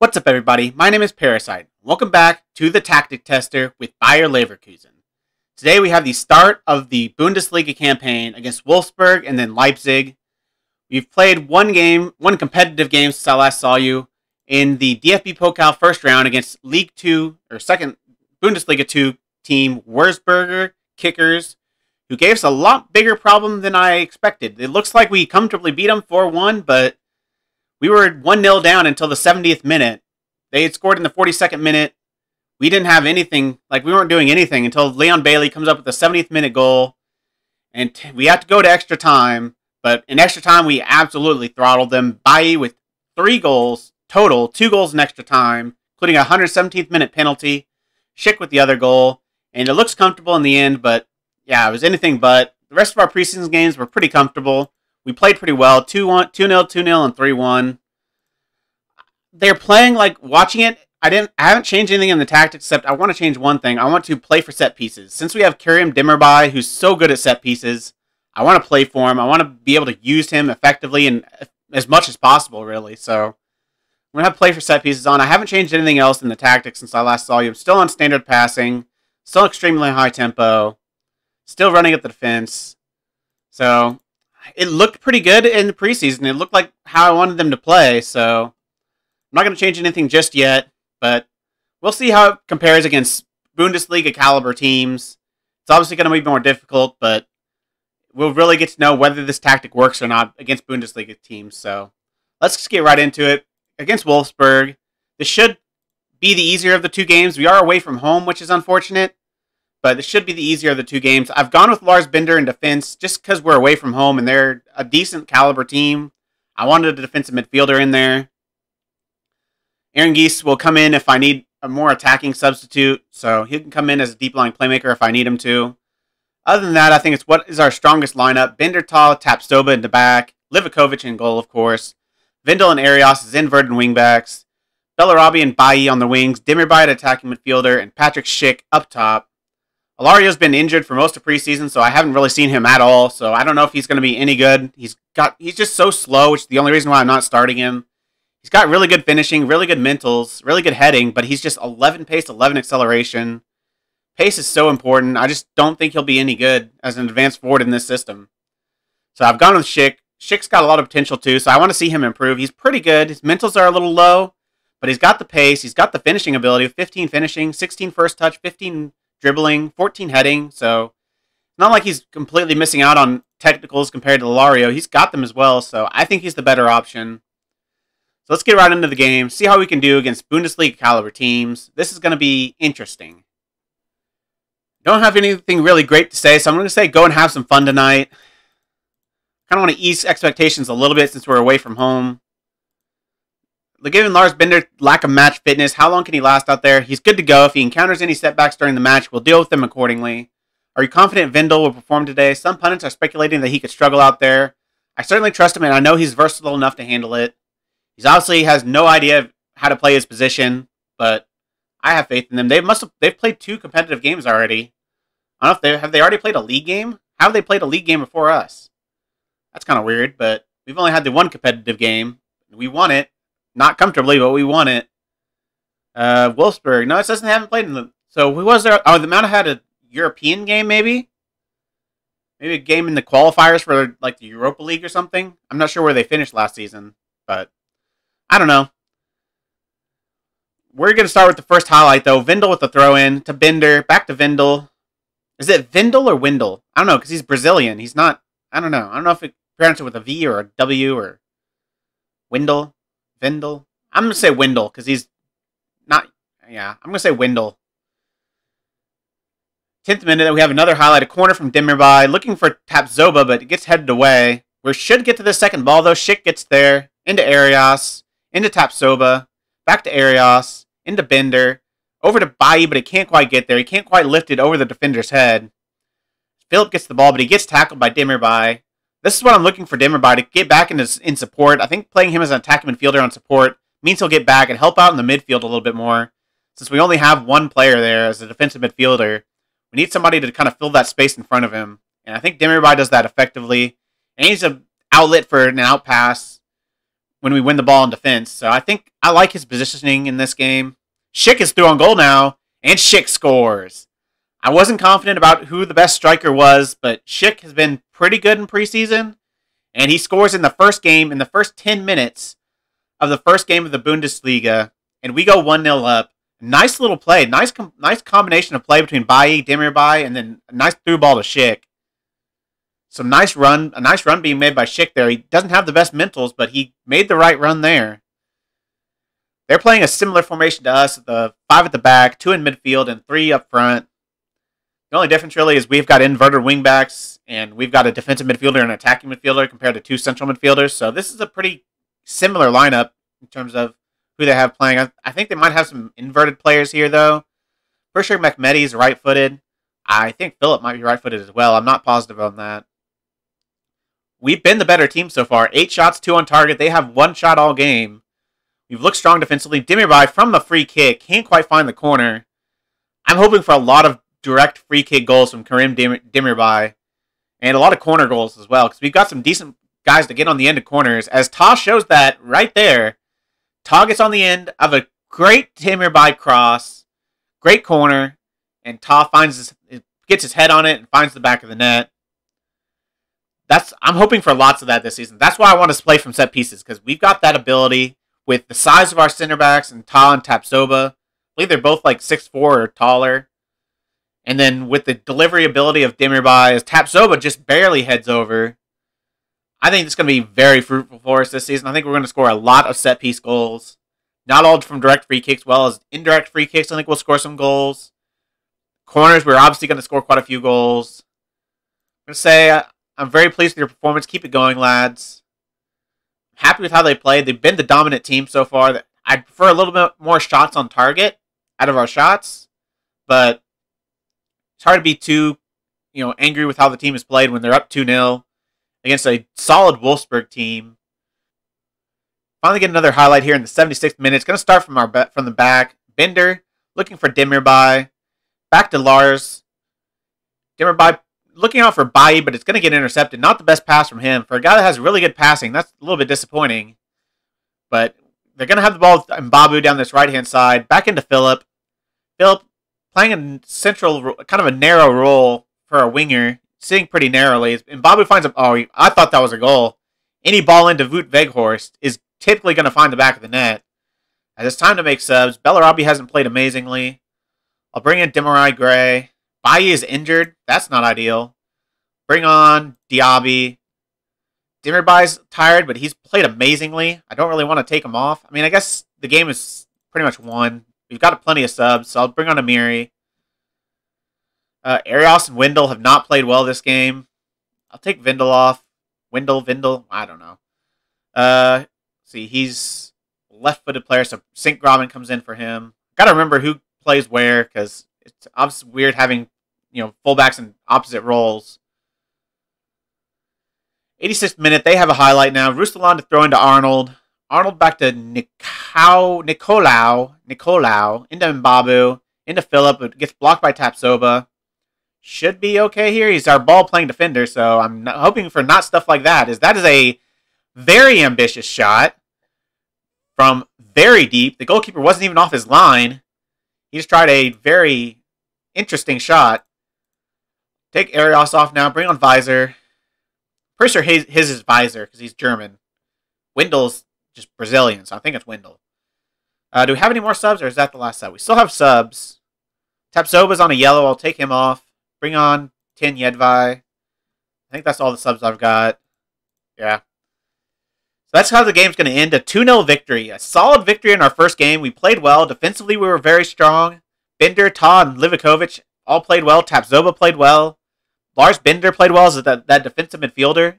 What's up, everybody? My name is Parasite. Welcome back to the Tactic Tester with Bayer Leverkusen. Today we have the start of the Bundesliga campaign against Wolfsburg and then Leipzig. We've played one competitive game since I last saw you in the DFB Pokal first round against League 2 or second Bundesliga 2 team Wolfsburger Kickers, who gave us a lot bigger problem than I expected. It looks like we comfortably beat them 4-1, but we were 1-0 down until the 70th minute. They had scored in the 42nd minute. We didn't have anything, we weren't doing anything until Leon Bailey comes up with the 70th minute goal. And we had to go to extra time. But in extra time, we absolutely throttled them. Bailly with 3 goals total, 2 goals in extra time, including a 117th minute penalty. Schick with the other goal. And it looks comfortable in the end, but yeah, it was anything but. The rest of our preseason games were pretty comfortable. We played pretty well. 2-1, 2-0, 2-0, and 3-1. They're playing watching it. I haven't changed anything in the tactics except I want to change one thing. I want to play for set pieces. Since we have Karim Demirbay, who's so good at set pieces, I want to play for him. I want to be able to use him effectively and as much as possible, really. So I'm going to have play for set pieces on. I haven't changed anything else in the tactics since I last saw you. I'm still on standard passing, still extremely high tempo, still running at the defense. So it looked pretty good in the preseason. It looked like how I wanted them to play, so I'm not going to change anything just yet, but we'll see how it compares against Bundesliga caliber teams. It's obviously going to be more difficult, but we'll really get to know whether this tactic works or not against Bundesliga teams. So let's just get right into it. Against Wolfsburg, this should be the easier of the 2 games. We are away from home, which is unfortunate, but this should be the easier of the 2 games. I've gone with Lars Bender in defense just because we're away from home and they're a decent caliber team. I wanted a defensive midfielder in there. Aaron Geese will come in if I need a more attacking substitute, so he can come in as a deep line playmaker if I need him to. Other than that, I think it's what is our strongest lineup. Bendertal, Tapsoba in the back, Livakovic in goal, of course. Vindel and Arias as inverted wingbacks. Bellarabi and Bailly on the wings. Demirbay attacking midfielder, and Patrick Schick up top. Alario's been injured for most of preseason, so I haven't really seen him at all, so I don't know if he's going to be any good. He's just so slow, which is the only reason why I'm not starting him. He's got really good finishing, really good mentals, really good heading, but he's just 11 pace, 11 acceleration. Pace is so important. I just don't think he'll be any good as an advanced forward in this system. So I've gone with Schick. Schick's got a lot of potential too, so I want to see him improve. He's pretty good. His mentals are a little low, but he's got the pace. He's got the finishing ability. 15 finishing, 16 first touch, 15 dribbling, 14 heading. So it's not like he's completely missing out on technicals compared to Lario. He's got them as well, so I think he's the better option. So let's get right into the game, see how we can do against Bundesliga caliber teams. This is going to be interesting. Don't have anything really great to say, so I'm going to say go and have some fun tonight. Kind of want to ease expectations a little bit since we're away from home. Given Lars Bender lack of match fitness, how long can he last out there? He's good to go. If he encounters any setbacks during the match, we'll deal with them accordingly. Are you confident Vindel will perform today? Some pundits are speculating that he could struggle out there. I certainly trust him, and I know he's versatile enough to handle it. He obviously has no idea how to play his position, but I have faith in them. They've played 2 competitive games already. I don't know if have they already played a league game? How have they played a league game before us? That's kind of weird, but we've only had the 1 competitive game. We won it. Not comfortably, but we won it. Wolfsburg. No, it says they haven't played in the... So who was there? Oh, the Mount had a European game, maybe? Maybe a game in the qualifiers for the Europa League or something? I'm not sure where they finished last season, but I don't know. We're going to start with the first highlight, though. Vindel with the throw-in to Bender. Back to Vindel. Is it Vindel or Windel? I don't know, because he's Brazilian. He's not... I don't know. I don't know if it pronounced it with a V or a W or Windel. Vindel. I'm going to say Windel, because he's not... Yeah, I'm going to say Windel. 10th minute, we have another highlight. A corner from Demirbay. Looking for Tapsoba, but it gets headed away. We should get to the second ball, though. Schick gets there. Into Arias. Into Tapsoba. Back to Arias. Into Bender. Over to Bailly, but he can't quite get there. He can't quite lift it over the defender's head. Philip gets the ball, but he gets tackled by Demirbay. This is what I'm looking for Demirbay to get back in support. I think playing him as an attacking midfielder on support means he'll get back and help out in the midfield a little bit more. Since we only have 1 player there as a defensive midfielder, we need somebody to kind of fill that space in front of him. And I think Demirbay does that effectively. And he's an outlet for an out pass. when we win the ball in defense. So I think I like his positioning in this game. Schick is through on goal now, and Schick scores. I wasn't confident about who the best striker was, but Schick has been pretty good in preseason, and he scores in the first game, in the first 10 minutes of the first game of the Bundesliga, and we go 1-0 up. Nice little play. Nice combination of play between Bailly, Demirbay, and then a nice through ball to Schick. A nice run being made by Schick there. He doesn't have the best mentals, but he made the right run there. They're playing a similar formation to us, the 5 at the back, 2 in midfield, and 3 up front. The only difference really is we've got inverted wingbacks, and we've got a defensive midfielder and an attacking midfielder compared to 2 central midfielders. So this is a pretty similar lineup in terms of who they have playing. I think they might have some inverted players here, though. For sure, Mehmedi is right-footed. I think Philip might be right-footed as well. I'm not positive on that. We've been the better team so far. 8 shots, 2 on target. They have 1 shot all game. We've looked strong defensively. Demirbay from the free kick can't quite find the corner. I'm hoping for a lot of direct free kick goals from Karim Demirbay and a lot of corner goals as well, because we've got some decent guys to get on the end of corners. As Ta shows that right there, Ta gets on the end of a great Demirbay cross, great corner, and Ta gets his head on it and finds the back of the net. I'm hoping for lots of that this season. That's why I want us to play from set pieces, because we've got that ability with the size of our center backs and Ta and Tapsoba. I believe they're both like 6'4" or taller. And then with the delivery ability of Demirbay, as Tapsoba just barely heads over, I think it's going to be very fruitful for us this season. I think we're going to score a lot of set-piece goals. Not all from direct free kicks, well as indirect free kicks. I think we'll score some goals. Corners, we're obviously going to score quite a few goals. I'm going to say I'm very pleased with your performance. Keep it going, lads. I'm happy with how they played. They've been the dominant team so far. I prefer a little bit more shots on target out of our shots, but it's hard to be too, angry with how the team has played when they're up 2-0 against a solid Wolfsburg team. Finally get another highlight here in the 76th minute. It's going to start from the back. Bender looking for Demirbay. Back to Lars. Demirbay looking out for Bailly, but it's going to get intercepted. Not the best pass from him. For a guy that has really good passing, that's a little bit disappointing. But they're going to have the ball with Mbabu down this right-hand side. Back into Philip. Philip playing a central, kind of a narrow role for a winger, sitting pretty narrowly. Mbabu finds him. Oh, I thought that was a goal. Any ball into Wout Weghorst is typically going to find the back of the net. As it's time to make subs. Bellarabi hasn't played amazingly. I'll bring in Demarai Gray. Bailly is injured. That's not ideal. Bring on Diaby. Demirbay's tired, but he's played amazingly. I don't really want to take him off. I mean, I guess the game is pretty much won. We've got plenty of subs, so I'll bring on Amiri. Arias and Windle have not played well this game. I'll take Windle off. Windle, I don't know. See, he's a left-footed player, so Sink Grobin comes in for him. Got to remember who plays where, because it's obviously weird having, fullbacks in opposite roles. 86th minute, they have a highlight now. Ruslan to throw into Arnold. Arnold back to Nicolau, into Mbabu, into Philip, but gets blocked by Tapsoba. Should be okay here. He's our ball-playing defender, so I'm hoping for not stuff like that. That is a very ambitious shot from very deep. The goalkeeper wasn't even off his line. He just tried a very interesting shot. Take Arias off now. Bring on Visor. Pretty sure his is Visor because he's German. Windle's just Brazilian, so I think it's Windle. Do we have any more subs, or is that the last sub? We still have subs. Tapsoba's on a yellow. I'll take him off. Bring on Tin Yedvai. I think that's all the subs I've got. Yeah. So that's how the game's going to end. A 2-0 victory. A solid victory in our first game. We played well. Defensively, we were very strong. Bender, Todd, and Livakovic all played well. Tapsoba played well. Lars Bender played well as that defensive midfielder.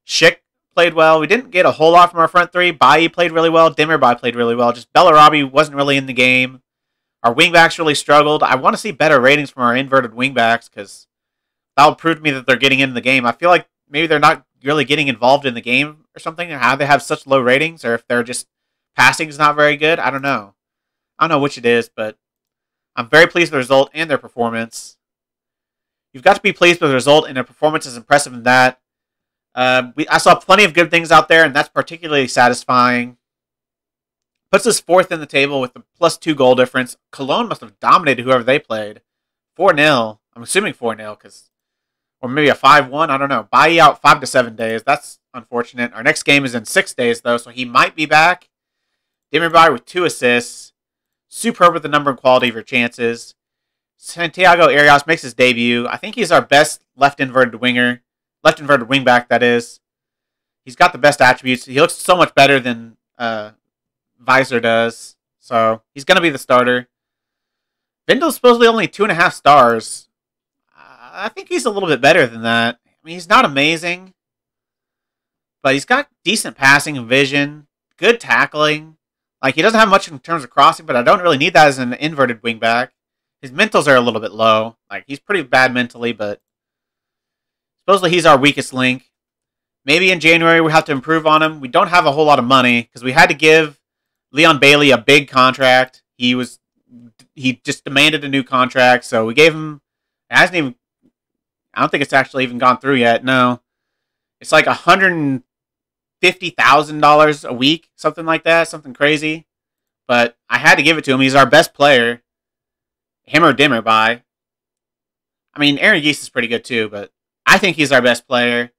Schick played well. We didn't get a whole lot from our front three. Bailly played really well. Demirbay played really well. Just Bellarabi wasn't really in the game. Our wingbacks really struggled. I want to see better ratings from our inverted wingbacks because that'll prove to me that they're getting into the game. I feel like maybe they're not really getting involved in the game or something, or how they have such low ratings, or if they're just passing is not very good. I don't know. I don't know which it is, but I'm very pleased with the result and their performance. You've got to be pleased with the result, and their performance is impressive in that. I saw plenty of good things out there, and that's particularly satisfying. Puts us fourth in the table with the +2 goal difference. Cologne must have dominated whoever they played. 4-0. I'm assuming 4-0, or maybe a 5-1. I don't know. Bayer out 5 to 7 days. That's unfortunate. Our next game is in 6 days, though, so he might be back. Demirbay with 2 assists. Superb with the number and quality of your chances. Santiago Arias makes his debut. I think he's our best left-inverted wingback, that is. He's got the best attributes. He looks so much better than Visor does. So he's going to be the starter. Vindel's supposedly only 2.5 stars. I think he's a little bit better than that. I mean, he's not amazing, but he's got decent passing and vision, good tackling. Like, he doesn't have much in terms of crossing, but I don't really need that as an inverted wingback. His mentals are a little bit low. Like, he's pretty bad mentally, but supposedly he's our weakest link. Maybe in January we have to improve on him. We don't have a whole lot of money because we had to give Leon Bailey a big contract. He just demanded a new contract, so we gave him. It hasn't even. I don't think it's actually even gone through yet. No, it's like $150,000 a week, something like that, something crazy. But I had to give it to him. He's our best player. Him or Demirbay. I mean, Aaron Geese is pretty good too, but I think he's our best player.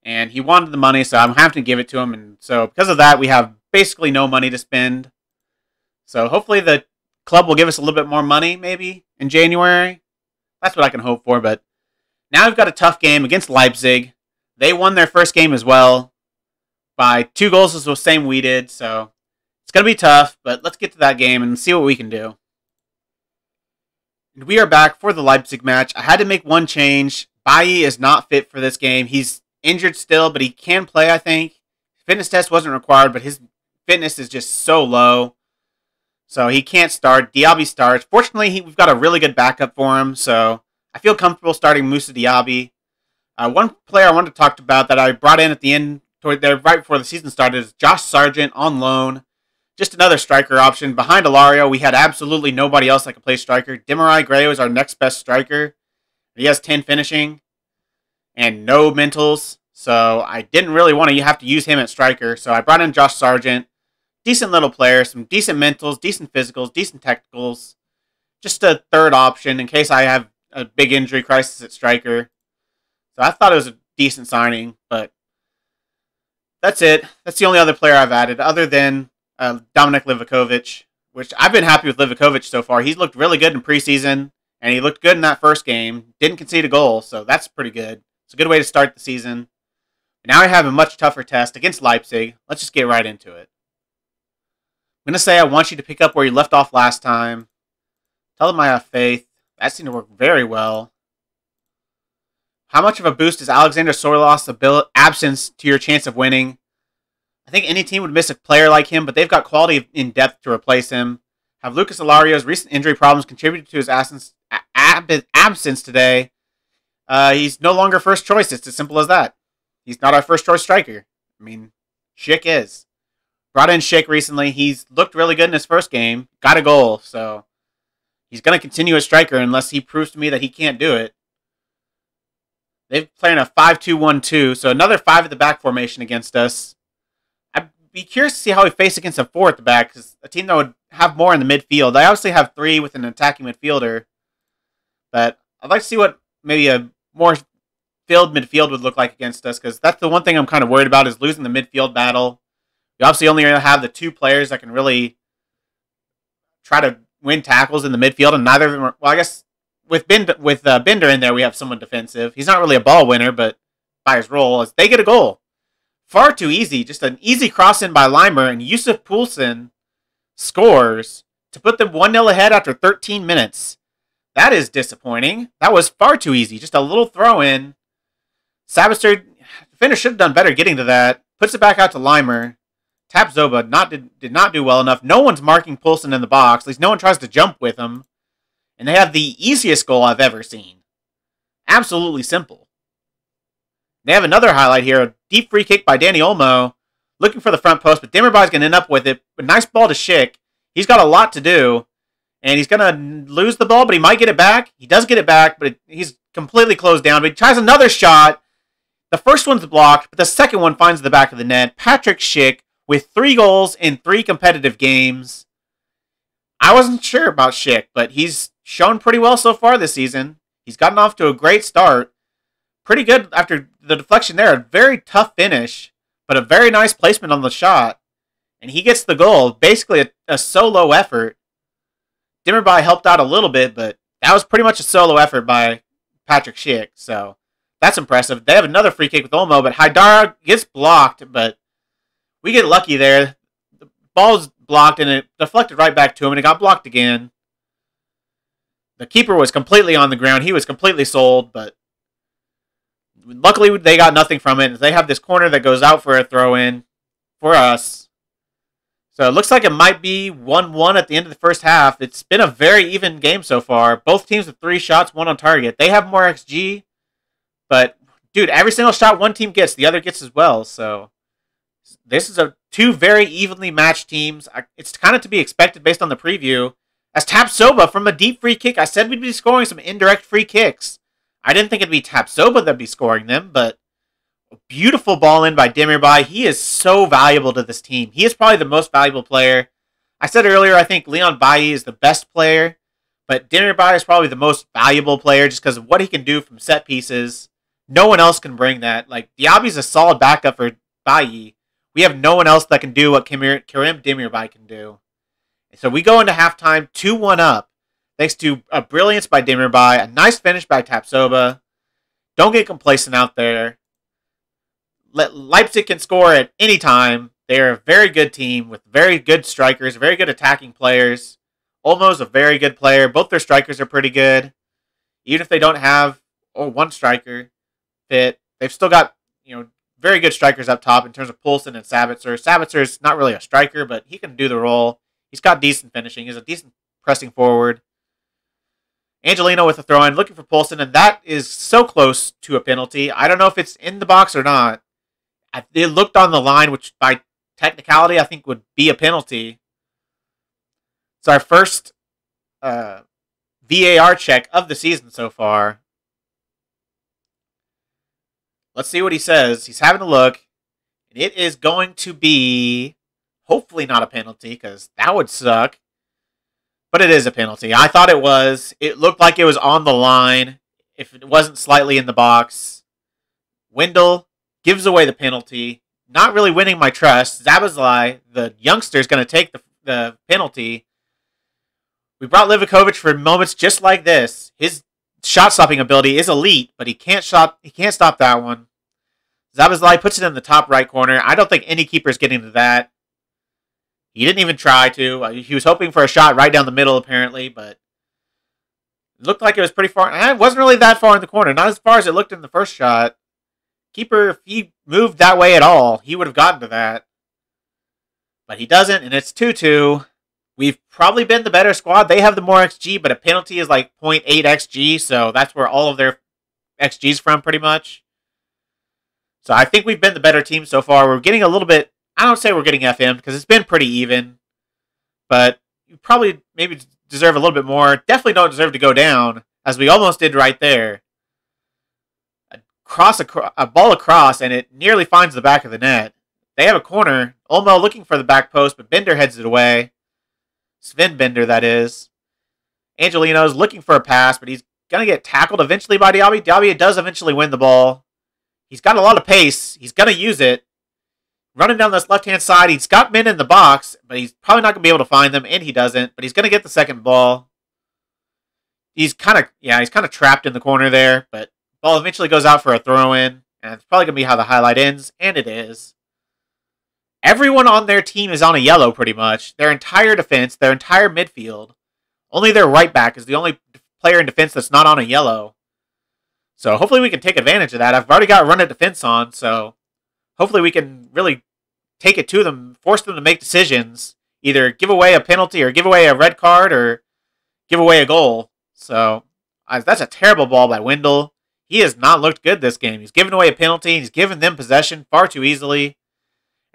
And he wanted the money, so I'm having to give it to him. And so because of that, we have basically no money to spend. So hopefully the club will give us a little bit more money, maybe, in January. That's what I can hope for. But now we've got a tough game against Leipzig. They won their first game as well by 2 goals as the same we did. So it's going to be tough, but let's get to that game and see what we can do. And we are back for the Leipzig match. I had to make one change. Bailly is not fit for this game. He's injured still, but he can play, I think. Fitness test wasn't required, but his fitness is just so low. So he can't start. Diaby starts. Fortunately, we've got a really good backup for him, so I feel comfortable starting Moussa Diaby. One player I wanted to talk about that I brought in at the end, right before the season started, is Josh Sargent on loan. Just another striker option. Behind Alario, we had absolutely nobody else that could play striker. Demirai Gray was our next best striker. He has 10 finishing and no mentals. So I didn't really want to have to use him at striker. So I brought in Josh Sargent. Decent little player. Some decent mentals, decent physicals, decent technicals. Just a third option in case I have a big injury crisis at striker. So I thought it was a decent signing. But that's it. That's the only other player I've added other than Dominik Livakovic, which I've been happy with Livakovic so far. He's looked really good in preseason, and he looked good in that first game. Didn't concede a goal, so that's pretty good. It's a good way to start the season. But now I have a much tougher test against Leipzig. Let's just get right into it. I'm going to say I want you to pick up where you left off last time. Tell them I have faith. That seemed to work very well. How much of a boost is Alexander Sorlos's absence to your chance of winning? I think any team would miss a player like him, but they've got quality in depth to replace him. Have Lucas Alario's recent injury problems contributed to his absence today? He's no longer first choice. It's as simple as that. He's not our first choice striker. I mean, Schick is. Brought in Schick recently. He's looked really good in his first game. Got a goal, so he's going to continue as striker unless he proves to me that he can't do it. They're playing a 5-2-1-2, so another 5 at the back formation against us. I'd be curious to see how we face against a 4 at the back, because a team that would have more in the midfield. I obviously have 3 with an attacking midfielder, but I'd like to see what maybe a more filled midfield would look like against us, because that's the one thing I'm kind of worried about is losing the midfield battle. You obviously only have the 2 players that can really try to win tackles in the midfield, and neither of them are, well, I guess with Bender in there, we have someone defensive. He's not really a ball winner, but by his role, as they get a goal. Far too easy. Just an easy cross-in by Leimer, and Yusuf Poulsen scores to put them 1-0 ahead after 13 minutes. That is disappointing. That was far too easy. Just a little throw-in. Sabister, defender should have done better getting to that. Puts it back out to Leimer. Tap Zoba did not do well enough. No one's marking Poulsen in the box. At least no one tries to jump with him. And they have the easiest goal I've ever seen. Absolutely simple. They have another highlight here. A deep free kick by Danny Olmo. Looking for the front post, but Demirbay's going to end up with it. But nice ball to Schick. He's got a lot to do. And he's going to lose the ball, but he might get it back. He does get it back, but he's completely closed down. But he tries another shot. The first one's blocked, but the second one finds the back of the net. Patrick Schick with 3 goals in 3 competitive games. I wasn't sure about Schick, but he's shown pretty well so far this season. He's gotten off to a great start. Pretty good after the deflection there. A very tough finish, but a very nice placement on the shot. And he gets the goal. Basically a solo effort. Dimmerby helped out a little bit, but that was pretty much a solo effort by Patrick Schick. So that's impressive. They have another free kick with Olmo, but Haidara gets blocked, but we get lucky there. The ball's blocked, and it deflected right back to him, and it got blocked again. The keeper was completely on the ground. He was completely sold, but luckily they got nothing from it. They have this corner that goes out for a throw-in for us. So it looks like it might be 1-1 at the end of the first half. It's been a very even game so far. Both teams with 3 shots, 1 on target. They have more XG, but, dude, every single shot one team gets, the other gets as well. So this is 2 very evenly matched teams. It's kind of to be expected based on the preview. As Tapsoba from a deep free kick, I said we'd be scoring some indirect free kicks. I didn't think it'd be Tapsoba that'd be scoring them, but a beautiful ball in by Demirbay. He is so valuable to this team. He is probably the most valuable player. I said earlier I think Leon Bailly is the best player, but Demirbay is probably the most valuable player just because of what he can do from set pieces. No one else can bring that. Like, Diaby's a solid backup for Bailly. We have no one else that can do what Karim Demirbay can do. So we go into halftime 2-1 up, thanks to a brilliance by Demirbay, a nice finish by Tapsoba. Don't get complacent out there. Leipzig can score at any time. They're a very good team with very good strikers, very good attacking players. Olmo's a very good player. Both their strikers are pretty good. Even if they don't have one striker fit, they've still got, very good strikers up top in terms of Poulsen and Sabitzer. Sabitzer's not really a striker, but he can do the role. He's got decent finishing. He's a decent pressing forward. Angelino with a throw-in, looking for Poulsen, and that is so close to a penalty. I don't know if it's in the box or not. It looked on the line, which by technicality I think would be a penalty. It's our first VAR check of the season so far. Let's see what he says. He's having a look. And it is going to be hopefully not a penalty, because that would suck. But it is a penalty. I thought it was. It looked like it was on the line. If it wasn't slightly in the box. Wendell gives away the penalty. Not really winning my trust. Zabazlai, the youngster, is going to take the penalty. We brought Livakovic for moments just like this. His shot-stopping ability is elite, but he can't stop that one. Zabazlai puts it in the top right corner. I don't think any keeper is getting to that. He didn't even try to. He was hoping for a shot right down the middle, apparently, but it looked like it was pretty far. It wasn't really that far in the corner. Not as far as it looked in the first shot. Keeper, if he moved that way at all, he would have gotten to that. But he doesn't, and it's 2-2. We've probably been the better squad. They have the more XG, but a penalty is like 0.8 XG, so that's where all of their XG's from, pretty much. So I think we've been the better team so far. We're getting a little bit, I don't say we're getting FM'd, because it's been pretty even. But you probably maybe deserve a little bit more. Definitely don't deserve to go down, as we almost did right there. A ball across, and it nearly finds the back of the net. They have a corner. Olmo looking for the back post, but Bender heads it away. Sven Bender, that is. Angelino's looking for a pass, but he's going to get tackled eventually by Diaby. Diaby does eventually win the ball. He's got a lot of pace. He's going to use it. Running down this left-hand side. He's got men in the box, but he's probably not going to be able to find them, and he doesn't. But he's going to get the second ball. He's kind of trapped in the corner there, but ball eventually goes out for a throw-in, and it's probably going to be how the highlight ends, and it is. Everyone on their team is on a yellow, pretty much. Their entire defense, their entire midfield. Only their right back is the only player in defense that's not on a yellow. So hopefully we can take advantage of that. I've already got run of defense on, so hopefully we can really take it to them, force them to make decisions. Either give away a penalty or give away a red card or give away a goal. So that's a terrible ball by Wendell. He has not looked good this game. He's given away a penalty. He's given them possession far too easily.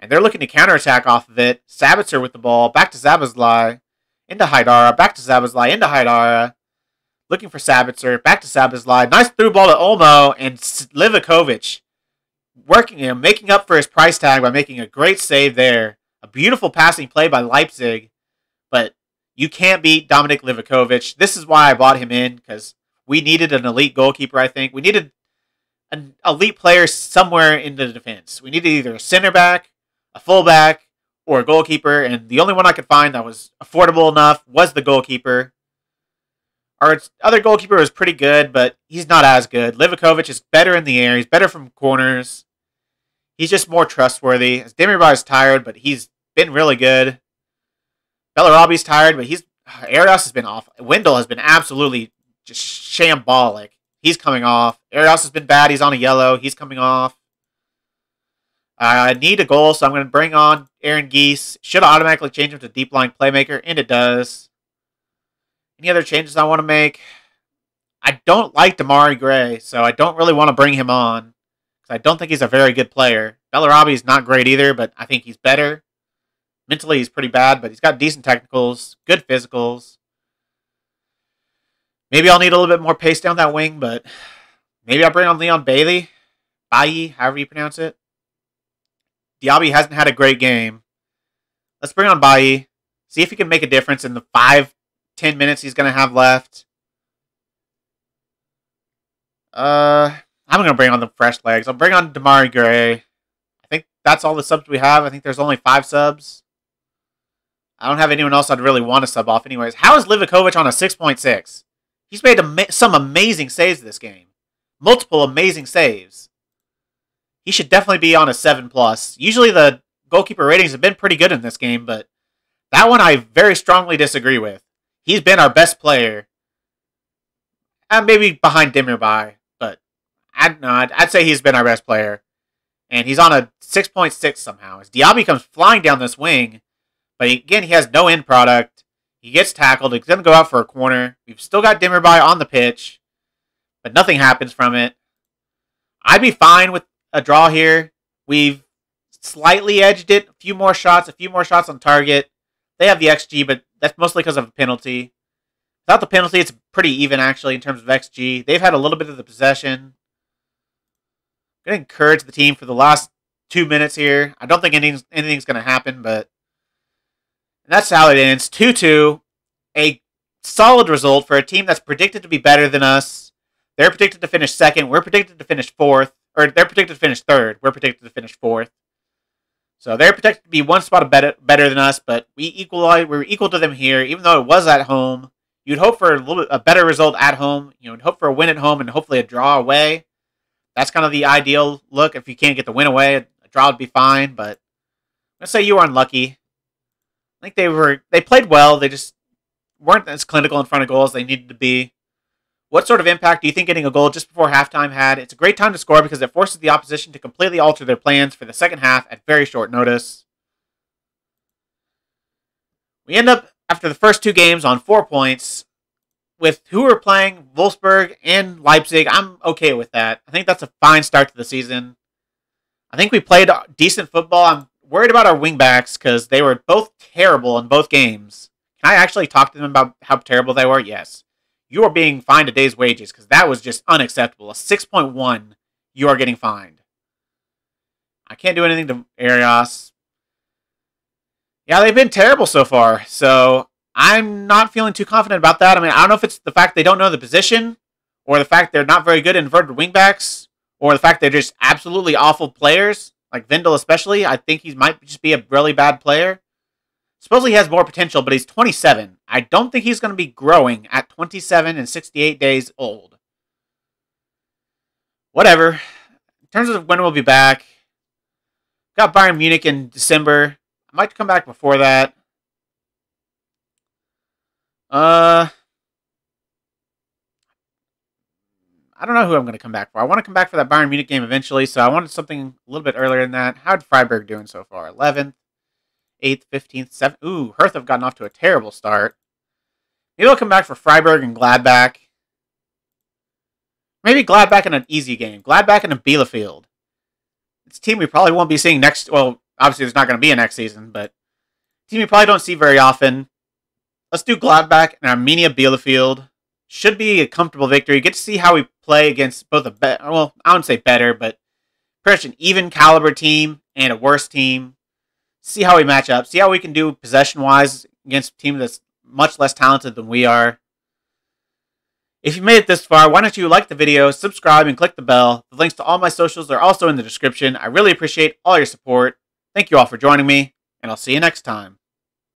And they're looking to counterattack off of it. Sabitzer with the ball. Back to Zabazlai. Into Haidara. Back to Zabazlai. Into Haidara. Looking for Sabitzer. Back to Zabazlai. Nice through ball to Olmo. And Livakovic. working him, making up for his price tag by making a great save there. A beautiful passing play by Leipzig, but you can't beat Dominik Livakovic. This is why I bought him in, because we needed an elite goalkeeper, I think. We needed an elite player somewhere in the defense. We needed either a center back, a fullback, or a goalkeeper, and the only one I could find that was affordable enough was the goalkeeper. Our other goalkeeper was pretty good, but he's not as good. Livakovic is better in the air. He's better from corners. He's just more trustworthy. Demirbay is tired, but he's been really good. Bellarabi's tired, but Arias has been off. Wendell has been absolutely just shambolic. He's coming off. Arias has been bad. He's on a yellow. He's coming off. I need a goal, so I'm going to bring on Aaron Geese. Should automatically change him to deep line playmaker, and it does. Any other changes I want to make? I don't like Damari Gray, so I don't really want to bring him on. I don't think he's a very good player. Bellarabi is not great either, but I think he's better. Mentally, he's pretty bad, but he's got decent technicals, good physicals. Maybe I'll need a little bit more pace down that wing, but maybe I'll bring on Leon Bailey. Bailly, however you pronounce it. Diaby hasn't had a great game. Let's bring on Bailly. See if he can make a difference in the 5-10 minutes he's going to have left. I'm going to bring on the fresh legs. I'll bring on Damari Gray. I think that's all the subs we have. I think there's only 5 subs. I don't have anyone else I'd really want to sub off anyways. How is Livakovic on a 6.6? He's made some amazing saves this game. Multiple amazing saves. He should definitely be on a 7+. Usually the goalkeeper ratings have been pretty good in this game, but that one I very strongly disagree with. He's been our best player. And maybe behind Demirbay. I'd say he's been our best player. And he's on a 6.6 somehow. As Diaby comes flying down this wing. But again, he has no end product. He gets tackled. He's going to go out for a corner. We've still got Demirbay on the pitch. But nothing happens from it. I'd be fine with a draw here. We've slightly edged it. A few more shots on target. They have the XG, but that's mostly because of a penalty. Without the penalty, it's pretty even, actually, in terms of XG. They've had a little bit of the possession. I'm going to encourage the team for the last 2 minutes here. I don't think anything's going to happen, but that's how it ends. 2-2. A solid result for a team that's predicted to be better than us. They're predicted to finish second. We're predicted to finish fourth. Or they're predicted to finish third. We're predicted to finish fourth. So they're predicted to be one spot better than us, but we're equal to them here, even though it was at home. You'd hope for a better result at home. You'd hope for a win at home and hopefully a draw away. That's kind of the ideal look. If you can't get the win away, a draw would be fine, but I'm going to say you were unlucky. I think they played well. They just weren't as clinical in front of goal as they needed to be. What sort of impact do you think getting a goal just before halftime had? It's a great time to score because it forces the opposition to completely alter their plans for the second half at very short notice. We end up, after the first 2 games, on 4 points. With who we're playing, Wolfsburg and Leipzig, I'm okay with that. I think that's a fine start to the season. I think we played decent football. I'm worried about our wingbacks because they were both terrible in both games. Can I actually talk to them about how terrible they were? Yes. You are being fined a day's wages because that was just unacceptable. A 6.1, you are getting fined. I can't do anything to Arias. Yeah, they've been terrible so far, so I'm not feeling too confident about that. I mean, I don't know if it's the fact they don't know the position, or the fact they're not very good inverted wingbacks, or the fact they're just absolutely awful players, like Wendell especially. I think he might just be a really bad player. Supposedly he has more potential, but he's 27. I don't think he's going to be growing at 27 and 68 days old. Whatever. In terms of when we'll be back, got Bayern Munich in December. I might come back before that. I don't know who I'm going to come back for. I want to come back for that Bayern Munich game eventually, so I wanted something a little bit earlier than that. How'd Freiburg doing so far? 11th, 8th, 15th, 7th. Ooh, Hertha have gotten off to a terrible start. Maybe I'll come back for Freiburg and Gladbach. Maybe Gladbach in an easy game. Gladbach in a Bielefeld. It's a team we probably won't be seeing next... Well, obviously there's not going to be a next season, but a team we probably don't see very often. Let's do Gladbach and Arminia Bielefeld. Should be a comfortable victory. Get to see how we play against both well, I wouldn't say better, but pretty much an even caliber team and a worse team. See how we match up. See how we can do possession-wise against a team that's much less talented than we are. If you made it this far, why don't you like the video, subscribe, and click the bell. The links to all my socials are also in the description. I really appreciate all your support. Thank you all for joining me, and I'll see you next time.